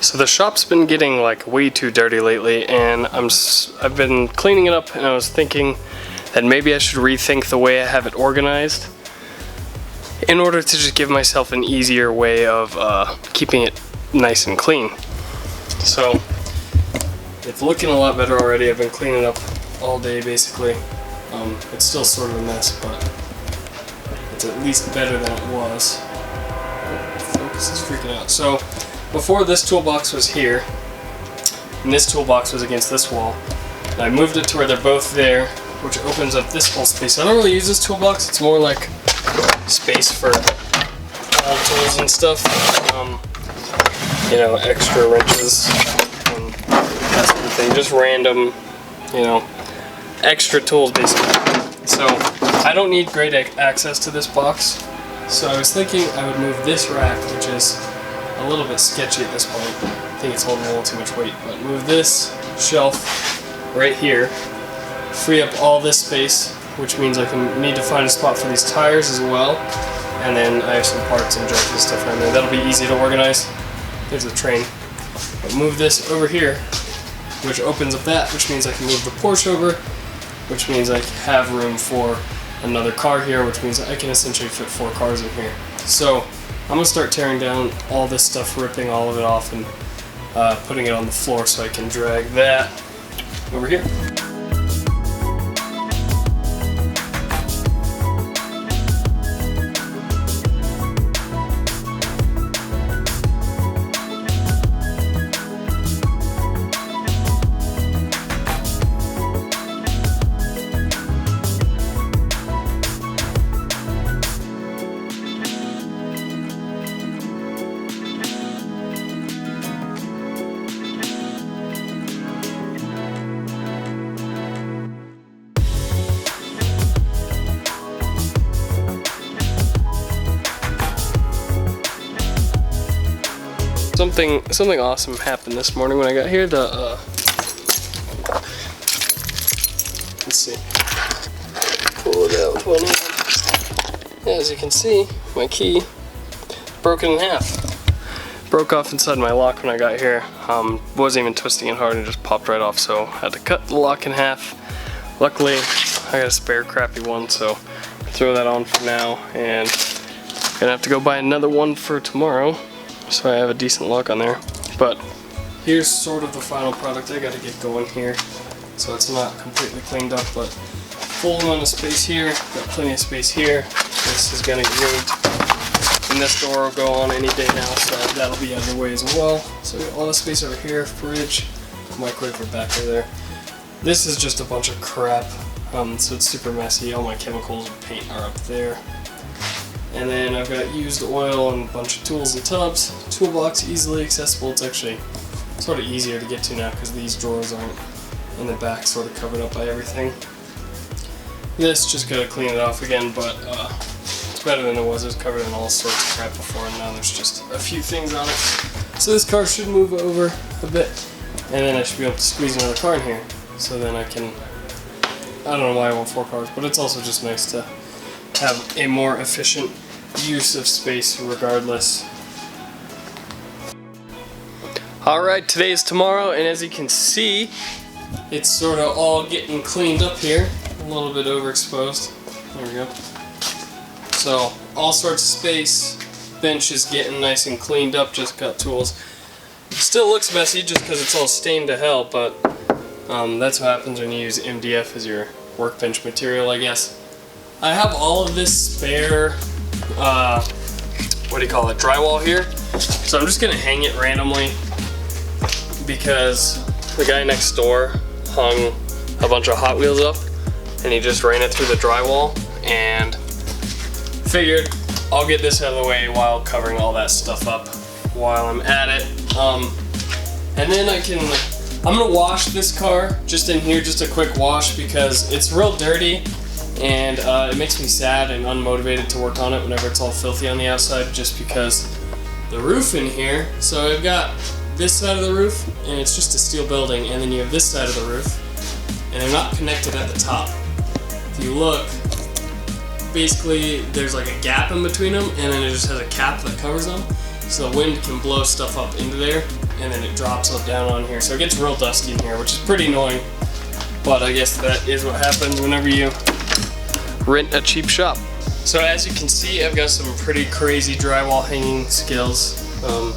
So the shop's been getting like way too dirty lately, and I've been cleaning it up, and I was thinking that maybe I should rethink the way I have it organized in order to just give myself an easier way of keeping it nice and clean. So it's looking a lot better already. I've been cleaning up all day basically. It's still sort of a mess, but it's at least better than it was. Focus is freaking out. So before, this toolbox was here, and this toolbox was against this wall. And I moved it to where they're both there, which opens up this whole space. I don't really use this toolbox. It's more like space for all tools and stuff. You know, extra wrenches and that sort of thing. Just random, you know, extra tools basically. So I don't need great access to this box. So I was thinking I would move this rack, which is a little bit sketchy at this point. I think it's holding a little too much weight, but move this shelf right here, free up all this space, which means I can need to find a spot for these tires as well, and then I have some parts and junk and stuff around there. That'll be easy to organize. There's the train. But move this over here, which opens up that, which means I can move the Porsche over, which means I have room for another car here, which means I can essentially fit 4 cars in here. So I'm going to start tearing down all this stuff, ripping all of it off, and putting it on the floor so I can drag that over here. Something awesome happened this morning when I got here. Let's see. Pull it out with one hand. Yeah, as you can see, my key broken in half. Broke off inside my lock when I got here. Wasn't even twisting it hard and just popped right off, so I had to cut the lock in half. Luckily, I got a spare crappy one, so throw that on for now, and gonna have to go buy another one for tomorrow, so I have a decent lock on there. But here's sort of the final product. I gotta get going here, so it's not completely cleaned up, but full amount of space here, got plenty of space here. This is gonna get moved, and this door will go on any day now, so that'll be out of the way as well. So we got all the space over here, fridge, microwave are back over there. This is just a bunch of crap, so it's super messy. All my chemicals and paint are up there. And then I've got used oil and a bunch of tools and tubs. Toolbox, easily accessible. It's actually sort of easier to get to now because these drawers aren't in the back, sort of covered up by everything. This, just gotta clean it off again, but it's better than it was. It was covered in all sorts of crap before, and now there's just a few things on it. So this car should move over a bit, and then I should be able to squeeze another car in here. So then I can, I don't know why I want 4 cars, but it's also just nice to have a more efficient use of space regardless. Alright, today is tomorrow, and as you can see, it's sort of all getting cleaned up here. A little bit overexposed. There we go. So, all sorts of space. Bench is getting nice and cleaned up, just got tools. Still looks messy just because it's all stained to hell, but that's what happens when you use MDF as your workbench material, I guess. I have all of this spare, drywall here. So I'm just gonna hang it randomly because the guy next door hung a bunch of Hot Wheels up and he just ran it through the drywall, and figured I'll get this out of the way while covering all that stuff up while I'm at it. And then I'm gonna wash this car just in here, just a quick wash, because it's real dirty. And it makes me sad and unmotivated to work on it whenever it's all filthy on the outside, just because the roof in here, so I've got this side of the roof, and it's just a steel building, and then you have this side of the roof, and they're not connected at the top. If you look, basically there's like a gap in between them, and then it just has a cap that covers them. so the wind can blow stuff up into there, and then it drops it down on here. So it gets real dusty in here, which is pretty annoying. But I guess that is what happens whenever you rent a cheap shop. So as you can see, I've got some pretty crazy drywall hanging skills.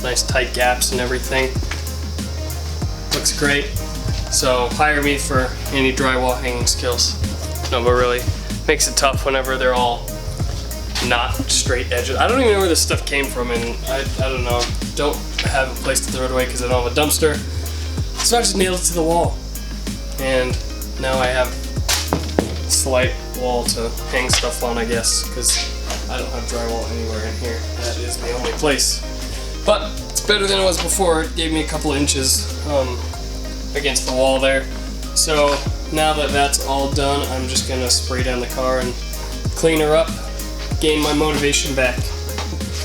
Nice tight gaps and everything. Looks great. So hire me for any drywall hanging skills. No, but really makes it tough whenever they're all not straight edges. I don't even know where this stuff came from, and I don't know. Don't have a place to throw it away because I don't have a dumpster. So I just nailed it to the wall. And now I have a slight wall to hang stuff on, I guess, because I don't have drywall anywhere in here. That is the only place. But it's better than it was before. It gave me a couple of inches against the wall there. So now that that's all done, I'm just gonna spray down the car and clean her up, gain my motivation back.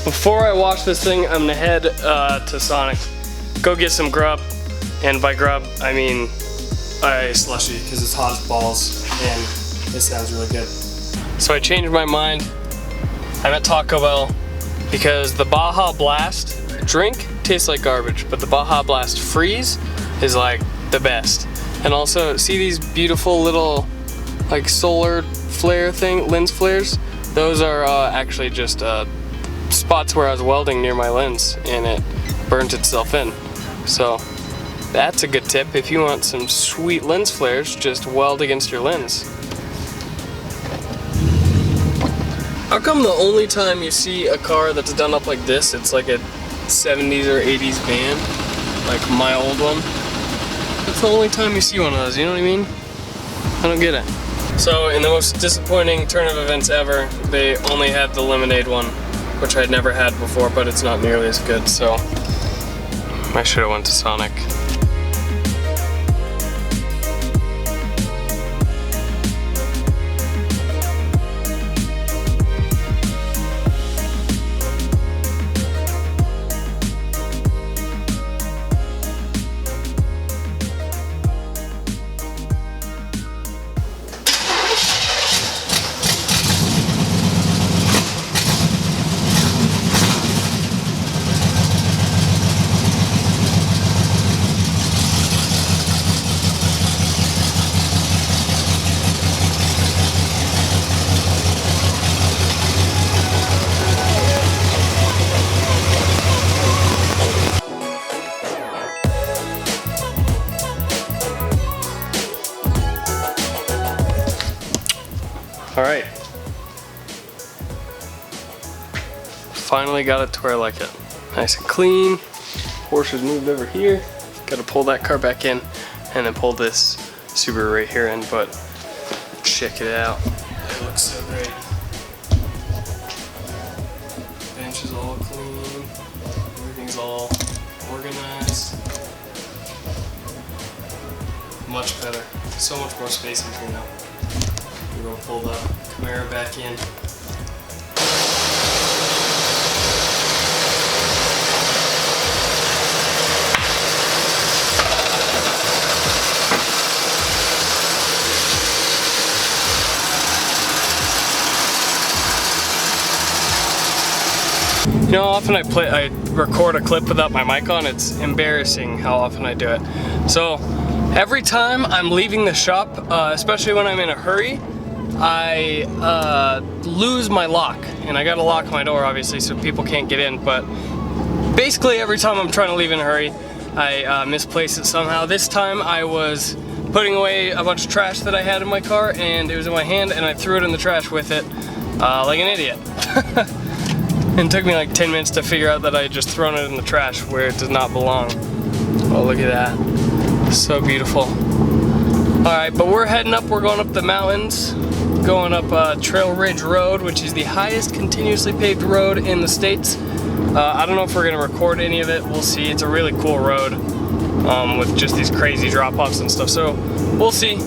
Before I wash this thing, I'm gonna head to Sonic, go get some grub, and by grub, I mean ice slushy, because it's hot as balls, and it sounds really good. So I changed my mind. I'm at Taco Bell because the Baja Blast drink tastes like garbage, but the Baja Blast Freeze is like the best. And also, see these beautiful little like solar flare thing, lens flares? Those are actually just spots where I was welding near my lens and it burnt itself in. So that's a good tip. If you want some sweet lens flares, just weld against your lens. How come the only time you see a car that's done up like this, it's like a 70s or 80s van, like my old one? That's the only time you see one of those, you know what I mean? I don't get it. So in the most disappointing turn of events ever, they only had the lemonade one, which I'd never had before, but it's not nearly as good, so I should have went to Sonic. Alright. Finally got it to where I like it. Nice and clean. Porsche's moved over here. Gotta pull that car back in and then pull this Subaru right here in, but check it out. It looks so great. Bench is all clean. Everything's all organized. Much better. So much more space in here now. We're going to pull the Camaro back in. You know how often I record a clip without my mic on? It's embarrassing how often I do it. So every time I'm leaving the shop, especially when I'm in a hurry, I lose my lock, and I gotta lock my door obviously so people can't get in, but basically every time I'm trying to leave in a hurry, I misplace it somehow. This time I was putting away a bunch of trash that I had in my car, and it was in my hand, and I threw it in the trash with it like an idiot. And it took me like 10 minutes to figure out that I had just thrown it in the trash where it does not belong. Oh, look at that. So beautiful. Alright, but we're heading up, we're going up the mountains, going up Trail Ridge Road, which is the highest continuously paved road in the States. I don't know if we're going to record any of it, we'll see. It's a really cool road with just these crazy drop-offs and stuff, so we'll see.